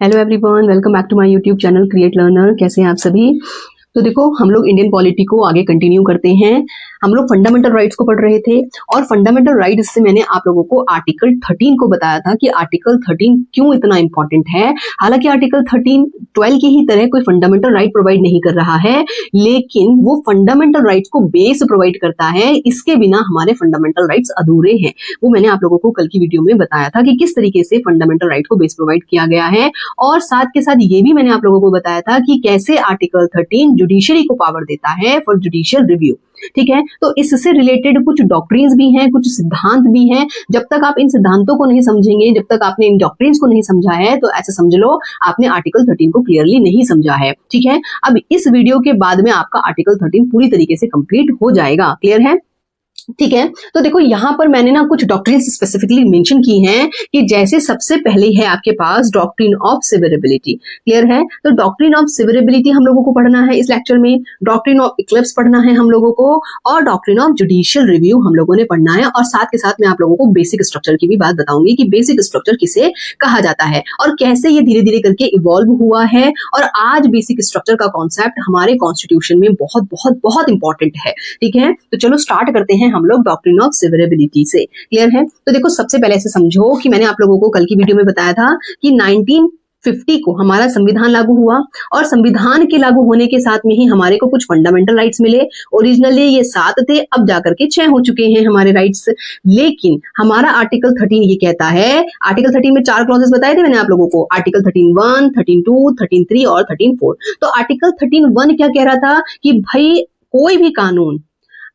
Hello everyone, welcome back to my YouTube channel create learner. कैसे हैं आप सभी। तो देखो, हम लोग इंडियन पॉलिटी को आगे कंटिन्यू करते हैं। हम लोग फंडामेंटल राइट्स को पढ़ रहे थे और फंडामेंटल राइट्स से मैंने आप लोगों को आर्टिकल 13 को बताया था कि आर्टिकल 13 क्यों इतना इंपॉर्टेंट है। हालांकि आर्टिकल 13 12 की ही तरह कोई फंडामेंटल राइट प्रोवाइड नहीं कर रहा है, लेकिन वो फंडामेंटल राइट्स को बेस प्रोवाइड करता है। इसके बिना हमारे फंडामेंटल राइट्स अधूरे हैं। वो मैंने आप लोगों को कल की वीडियो में बताया था कि किस तरीके से फंडामेंटल राइट को बेस प्रोवाइड किया गया है, और साथ के साथ ये भी मैंने आप लोगों को बताया था कि कैसे आर्टिकल 13 जुडिशरी को पावर देता है फॉर जुडिशियल रिव्यू। ठीक है, तो इससे रिलेटेड कुछ डॉक्ट्रिन्स भी हैं, कुछ सिद्धांत भी हैं। जब तक आप इन सिद्धांतों को नहीं समझेंगे, जब तक आपने इन डॉक्ट्रिन्स को नहीं समझा है, तो ऐसे समझ लो आपने आर्टिकल 13 को क्लियरली नहीं समझा है। ठीक है, अब इस वीडियो के बाद में आपका आर्टिकल 13 पूरी तरीके से कंप्लीट हो जाएगा। क्लियर है? ठीक है, तो देखो यहाँ पर मैंने ना कुछ डॉक्ट्रिन स्पेसिफिकली मेंशन की हैं कि जैसे सबसे पहले है आपके पास डॉक्ट्रिन ऑफ सिविरेबिलिटी। क्लियर है? तो डॉक्ट्रिन ऑफ सिविरेबिलिटी हम लोगों को पढ़ना है इस लेक्चर में, डॉक्ट्रिन ऑफ इक्लिप्स पढ़ना है हम लोगों को, और डॉक्ट्रिन ऑफ जुडिशियल रिव्यू हम लोगों ने पढ़ना है। और साथ के साथ मैं आप लोगों को बेसिक स्ट्रक्चर की भी बात बताऊंगी कि बेसिक स्ट्रक्चर किसे कहा जाता है और कैसे ये धीरे धीरे करके इवॉल्व हुआ है। और आज बेसिक स्ट्रक्चर का कॉन्सेप्ट हमारे कॉन्स्टिट्यूशन में बहुत बहुत बहुत इंपॉर्टेंट है। ठीक है, तो चलो स्टार्ट करते हैं हम लोग डॉक्ट्रिन ऑफ सिविरेबिलिटी से। क्लियर है? तो देखो, सबसे पहले से समझो कि मैंने आप लोगों को कल की वीडियो में बताया था कि 1950 को हमारा संविधान लागू हुआ, और संविधान के लागू होने के साथ में ही हमारे को कुछ फंडामेंटल राइट्स मिले। ओरिजिनली ये 7 थे, अब जाकर के 6 हो चुके हैं हमारे राइट्स। लेकिन हमारा आर्टिकल 13 ये कहता है, आर्टिकल 13 में 4 क्लॉजेस बताए थे मैंने आप लोगों को, आर्टिकल 13(1), 13(2), 13(3) और 13(4). तो आर्टिकल 13(1) क्या कह रहा था कि भाई कोई भी कानून,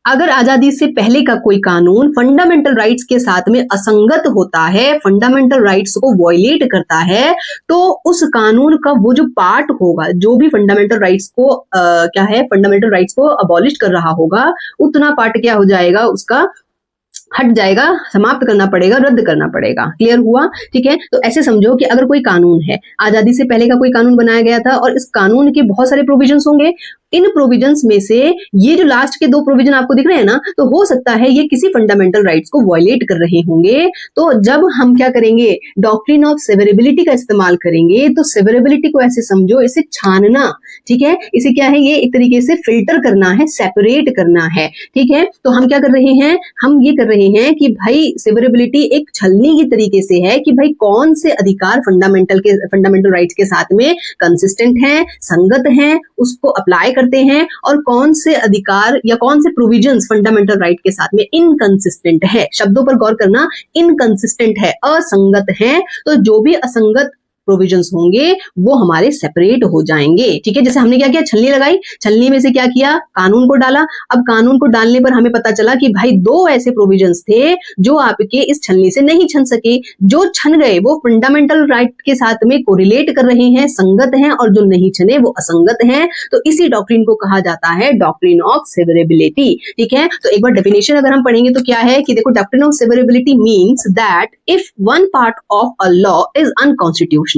अगर आजादी से पहले का कोई कानून फंडामेंटल राइट्स के साथ में असंगत होता है, फंडामेंटल राइट्स को वॉयलेट करता है, तो उस कानून का वो जो पार्ट होगा, जो भी फंडामेंटल राइट्स को फंडामेंटल राइट्स को अबॉलिश कर रहा होगा, उतना पार्ट क्या हो जाएगा, उसका हट जाएगा, समाप्त करना पड़ेगा, रद्द करना पड़ेगा। क्लियर हुआ? ठीक है, तो ऐसे समझो कि अगर कोई कानून है, आजादी से पहले का कोई कानून बनाया गया था और इस कानून के बहुत सारे प्रोविजंस होंगे। इन प्रोविजंस में से ये जो लास्ट के 2 प्रोविजन आपको दिख रहे हैं ना, तो हो सकता है ये किसी फंडामेंटल राइट्स को वॉयलेट कर रहे होंगे। तो जब हम क्या करेंगे, डॉक्ट्रिन ऑफ सिविरेबिलिटी का इस्तेमाल करेंगे, तो सिविरेबिलिटी को ऐसे समझो, इसे छानना। ठीक है, इसे क्या है, ये एक तरीके से फिल्टर करना है, सेपरेट करना है। ठीक है, तो हम क्या कर रहे हैं, हम ये कर रहे हैं कि भाई सिविरेबिलिटी एक छलनी की तरीके से है कि भाई कौन से अधिकार फंडामेंटल राइट्स के साथ में कंसिस्टेंट हैं, संगत हैं, उसको अप्लाई करते हैं, और कौन से अधिकार या कौन से प्रोविजंस फंडामेंटल राइट के साथ में इनकंसिस्टेंट है। शब्दों पर गौर करना, इनकंसिस्टेंट है, असंगत है। तो जो भी असंगत प्रोविजंस होंगे वो हमारे सेपरेट हो जाएंगे। ठीक है, जैसे हमने क्या किया, छलनी लगाई, छलनी में से क्या किया, कानून को डाला। अब कानून को डालने पर हमें पता चला कि भाई 2 ऐसे प्रोविजंस थे जो आपके इस छलनी से नहीं छन सके। जो छन गए वो फंडामेंटल राइट के साथ में कोरिलेट कर रहे हैं, संगत हैं, और जो नहीं छने वो असंगत हैं। तो इसी डॉक्ट्रिन को कहा जाता है डॉक्ट्रिन ऑफ सिविरेबिलिटी। ठीक है, तो एक बार डेफिनेशन अगर हम पढ़ेंगे तो क्या है कि देखो, doctrine of severability means that if one part of a law is unconstitutional,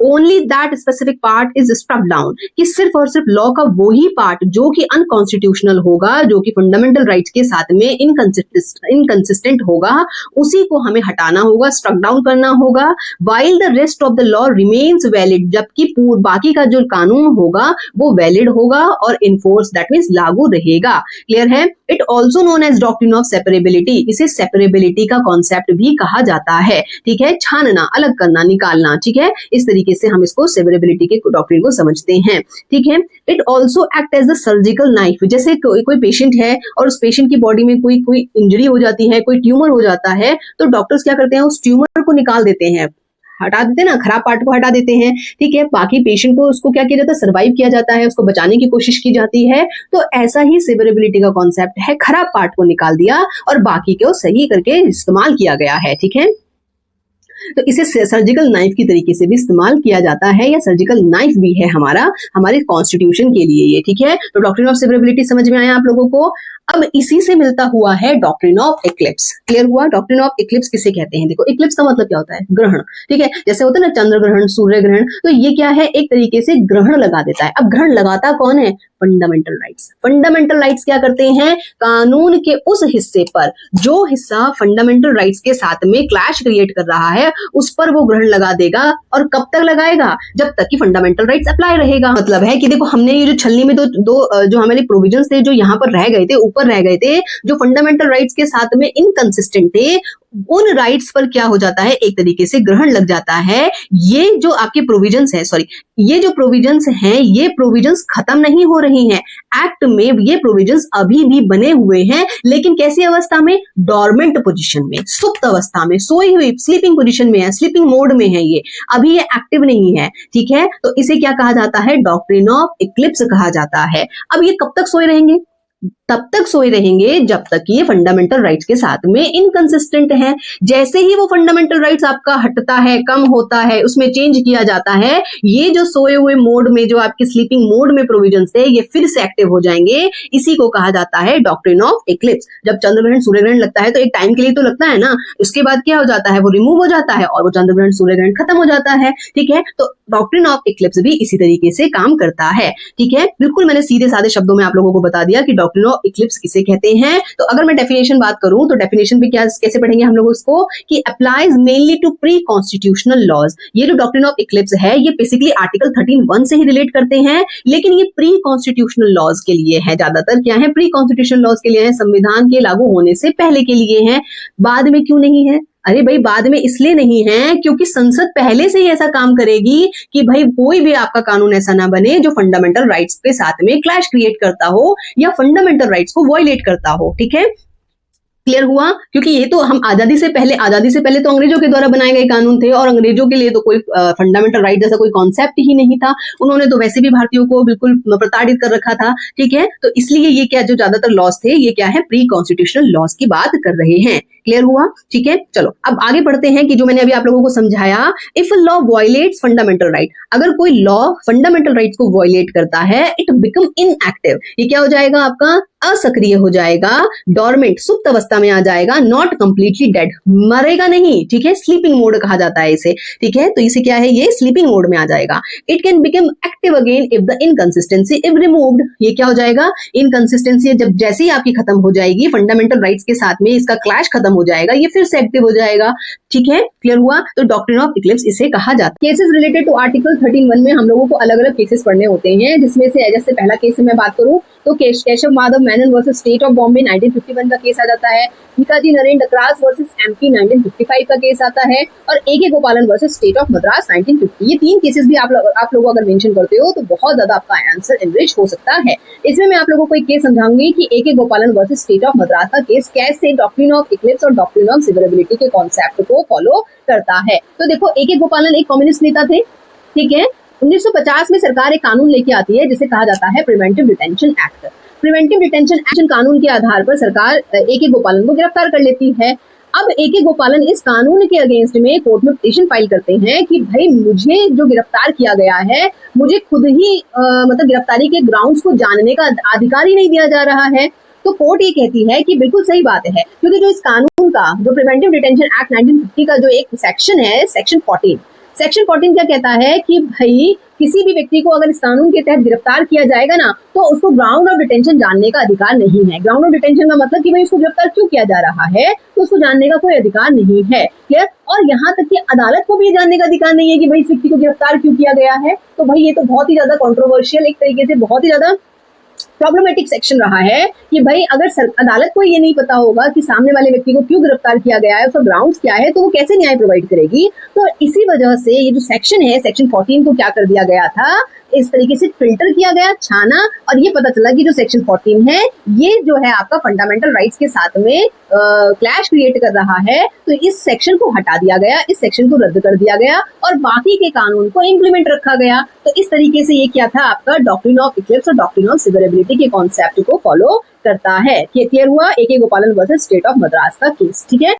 only that specific part is struck down, कि सिर्फ और सिर्फ लॉ का वही पार्ट जो कि अनकॉन्स्टिट्यूशनल होगा, जो कि फंडामेंटल राइट्स के साथ में इनकंसिस्टेंट होगा, उसी को हमें हटाना होगा, स्ट्रक डाउन करना होगा। While the rest of the law remains valid, जबकि बाकी का जो कानून होगा वो वैलिड होगा और इनफोर्स, दैट मीन्स लागू रहेगा। क्लियर है? It also known as doctrine of separability, इसे सेपरेबिलिटी का कॉन्सेप्ट भी कहा जाता है। ठीक है, छानना, अलग करना, निकालना। ठीक है, इस तरीके से हम इसको सेवरेबिलिटी के डॉक्ट्रिन को समझते हैं। ठीक है, it also act as the surgical knife, जैसे कोई पेशेंट है और उस पेशेंट की बॉडी में कोई इंजरी हो जाती है, कोई ट्यूमर हो जाता है, तो डॉक्टर्स क्या करते हैं, उस ट्यूमर को निकाल देते हैं, हटा देते हैं ना, खराब पार्ट को हटा देते हैं। ठीक है, बाकी पेशेंट को उसको क्या किया जाता है, सर्वाइव किया जाता है, उसको बचाने की कोशिश की जाती है। तो ऐसा ही सिविरेबिलिटी का कॉन्सेप्ट है, खराब पार्ट को निकाल दिया और बाकी को सही करके इस्तेमाल किया गया है। ठीक है, तो इसे सर्जिकल नाइफ की तरीके से भी इस्तेमाल किया जाता है, या सर्जिकल नाइफ भी है हमारे कॉन्स्टिट्यूशन के लिए ये। ठीक है, तो डॉक्ट्रिन ऑफ सिविरेबिलिटी समझ में आया आप लोगों को। अब इसी से मिलता हुआ है डॉक्ट्रिन ऑफ इक्लिप्स। क्लियर हुआ? डॉक्ट्रिन ऑफ इक्लिप्स किसे कहते हैं? देखो, इक्लिप्स का मतलब क्या होता है, ग्रहण। ठीक है, जैसे होता है ना चंद्र ग्रहण, सूर्य ग्रहण, तो ये क्या है, एक तरीके से ग्रहण लगा देता है। अब ग्रहण लगाता कौन है? Fundamental rights. फंडामेंटल राइट्स क्या करते हैं, कानून के उस हिस्से पर जो हिस्सा फंडामेंटल राइट्स के साथ में क्लैश क्रिएट कर रहा है, है उस पर वो ग्रहण लगा देगा। और कब तक लगाएगा? जब तक कि फंडामेंटल राइट्स अप्लाई रहेगा। मतलब है कि देखो हमने ये जो छलनी में दो जो हमारे प्रोविजंस थे जो यहाँ पर रह गए थे, ऊपर रह गए थे, जो फंडामेंटल राइट्स के साथ में इनकंसिस्टेंट थे, उन राइट्स पर क्या हो जाता है, एक तरीके से ग्रहण लग जाता है। ये जो आपके प्रोविजंस है, ये जो प्रोविजंस हैं, ये प्रोविजंस खत्म नहीं हो रही हैं। एक्ट में ये प्रोविजंस अभी भी बने हुए हैं, लेकिन कैसी अवस्था में? डॉर्मेंट पोजीशन में, सुप्त अवस्था में, सोई हुई, स्लीपिंग पोजीशन में है, स्लीपिंग मोड में है ये, अभी ये एक्टिव नहीं है। ठीक है, तो इसे क्या कहा जाता है? डॉक्ट्रिन ऑफ इक्लिप्स कहा जाता है। अब ये कब तक सोए रहेंगे? तब तक सोए रहेंगे जब तक ये फंडामेंटल राइट्स के साथ में इनकंसिस्टेंट है। जैसे ही वो फंडामेंटल राइट्स आपका हटता है, कम होता है, उसमें चेंज किया जाता है, ये जो सोए हुए मोड में, जो आपके स्लीपिंग मोड में प्रोविजंस थे, ये फिर से एक्टिव हो जाएंगे। इसी को कहा जाता है डॉक्ट्रिन ऑफ इक्लिप्स। जब चंद्रग्रहण सूर्यग्रहण लगता है तो एक टाइम के लिए तो लगता है ना, उसके बाद क्या हो जाता है? वो रिमूव हो जाता है और वो चंद्रग्रहण सूर्यग्रहण खत्म हो जाता है। ठीक है, तो डॉक्ट्रिन ऑफ इक्लिप्स भी इसी तरीके से काम करता है। ठीक है, बिल्कुल मैंने सीधे साधे शब्दों में आप लोगों को बता दिया कि डॉक्ट्रिन ऑफ इक्लिप्स किसे कहते हैं। तो अगर मैं डेफिनेशन बात करूं तो डेफिनेशन पे कैसे पढ़ेंगे हम लोग इसको, कि applies mainly to pre constitutional laws. ये जो डॉक्ट्रिन ऑफ इक्लिप्स है, ये बेसिकली आर्टिकल 13(1) से ही रिलेट करते हैं, लेकिन ये प्री कॉन्स्टिट्यूशनल लॉज के लिए है। ज्यादातर क्या है? प्री कॉन्स्टिट्यूशनल लॉज के लिए है, संविधान के लागू होने से पहले के लिए है। बाद में क्यों नहीं है? अरे भाई, बाद में इसलिए नहीं है क्योंकि संसद पहले से ही ऐसा काम करेगी कि भाई कोई भी आपका कानून ऐसा ना बने जो फंडामेंटल राइट्स के साथ में क्लैश क्रिएट करता हो या फंडामेंटल राइट्स को वॉयलेट करता हो। ठीक है, क्लियर हुआ? क्योंकि ये तो हम आजादी से पहले तो अंग्रेजों के द्वारा बनाए गए कानून थे, और अंग्रेजों के लिए तो कोई फंडामेंटल राइट जैसा कोई कॉन्सेप्ट ही नहीं था। उन्होंने तो वैसे भी भारतीयों को बिल्कुल प्रताड़ित कर रखा था। ठीक है, तो इसलिए ये क्या, जो ज्यादातर लॉज थे, ये क्या है? प्री कॉन्स्टिट्यूशनल लॉज की बात कर रहे हैं। क्लियर हुआ? ठीक है, चलो अब आगे बढ़ते हैं कि जो मैंने अभी आप लोगों को समझाया, if a law violets fundamental right, अगर कोई लॉ फंडामेंटल राइट्स को वायलेट करता है, इट बिकम इनएक्टिव। ये क्या हो जाएगा? आपका असक्रिय हो जाएगा, डॉर्मेंट, सुप्त अवस्था में आ जाएगा, नॉट कंप्लीटली डेड, मरेगा नहीं। ठीक है, स्लीपिंग मोड कहा जाता है इसे। ठीक है, तो इसे क्या है? ये स्लीपिंग मोड में आ जाएगा। It can become active again if the inconsistency if removed. ये क्या हो जाएगा? इनकंसिस्टेंसी जब जैसे ही आपकी खत्म हो जाएगी, फंडामेंटल राइट्स के साथ में इसका क्लैश खत्म हो जाएगा, ये फिर से एक्टिव हो जाएगा। ठीक है, क्लियर हुआ? तो डॉक्ट्रिन ऑफ इक्लिप्स इसे कहा जाता है। केसेस रिलेटेड टू आर्टिकल 13(1) में हम लोगों को अलग अलग केसेस पढ़ने होते हैं, जिसमें से जैसे पहला केस में बात करूं तो Keshav Madhav Menon versus state of Bombay 1951 का केस आ जाता है। Bhikaji Narendra cross versus MP 1955 का केस आता है, और ए.के. गोपालन वर्सेस स्टेट ऑफ मद्रास 1950। ये तीन केसेस भी आप लोग अगर मेंशन करते हो तो बहुत ज्यादा आपका आंसर एनरिच हो सकता है। इसमें मैं आप लोगों को एक केस समझाऊंगी कि ए.के. गोपालन वर्सेस स्टेट ऑफ मद्रास का केस कैसे डॉक्ट्रिन ऑफ इक्लिप्स और डॉक्ट्रिन ऑफ सिवरेबिलिटी के कॉन्सेप्ट को फॉलो करता है। तो देखो, ए.के. गोपालन एक कम्युनिस्ट नेता थे। ठीक है, 1950 में सरकार एक कानून लेके आती है जिसे कहा जाता है preventive detention act. Preventive detention action कानून के आधार पर सरकार ए.के. गोपालन को गिरफ्तार कर लेती है। अब ए.के. गोपालन इस कानून के अगेंस्ट में कोर्ट में पिटीशन फाइल करते हैं कि भाई मुझे जो गिरफ्तार किया गया है, मुझे खुद ही मतलब गिरफ्तारी के ग्राउंड्स को जानने का अधिकार ही नहीं दिया जा रहा है। तो कोर्ट ये कहती है कि बिल्कुल सही बात है, क्योंकि जो इस कानून का, जो प्रिवेंटिव डिटेंशन एक्ट 1950 का जो एक सेक्शन है, सेक्शन 14 क्या कहता है कि भाई किसी भी व्यक्ति को अगर इस कानून के तहत गिरफ्तार किया जाएगा ना, तो उसको ग्राउंड ऑफ डिटेंशन जानने का अधिकार नहीं है। ग्राउंड ऑफ डिटेंशन का मतलब कि भाई उसको गिरफ्तार क्यों किया जा रहा है, तो उसको जानने का कोई अधिकार नहीं है। क्लियर? और यहाँ तक कि अदालत को भी जानने का अधिकार नहीं है कि भाई इस व्यक्ति को गिरफ्तार क्यों किया गया है। तो भाई ये तो बहुत ही ज्यादा कॉन्ट्रोवर्शियल, एक तरीके से बहुत ही ज्यादा प्रॉब्लमेटिक सेक्शन रहा है कि भाई अगर अदालत को ये नहीं पता होगा कि सामने वाले व्यक्ति को क्यों गिरफ्तार किया गया है, उसका ग्राउंड्स क्या है, तो वो कैसे न्याय प्रोवाइड करेगी। तो इसी वजह से ये जो सेक्शन है, सेक्शन 14 को क्या कर दिया गया था, इस तरीके से फिल्टर किया गया, छाना, और ये पता चला कि जो सेक्शन 14 है ये जो है आपका फंडामेंटल राइट्स के साथ में क्लैश क्रिएट कर रहा है। तो इस सेक्शन को हटा दिया गया, इस सेक्शन को रद्द कर दिया गया और बाकी के कानून को इम्प्लीमेंट रखा गया। तो इस तरीके से ये क्या था, आपका डॉक्ट्रिन ऑफ इक्लिप्स और डॉक्ट्रिन ऑफ सिवरेबिलिटी के कॉन्सेप्ट को फॉलो करता है। क्लियर हुआ? ए.के. गोपालन वर्सेस स्टेट ऑफ मद्रास का केस। ठीक है।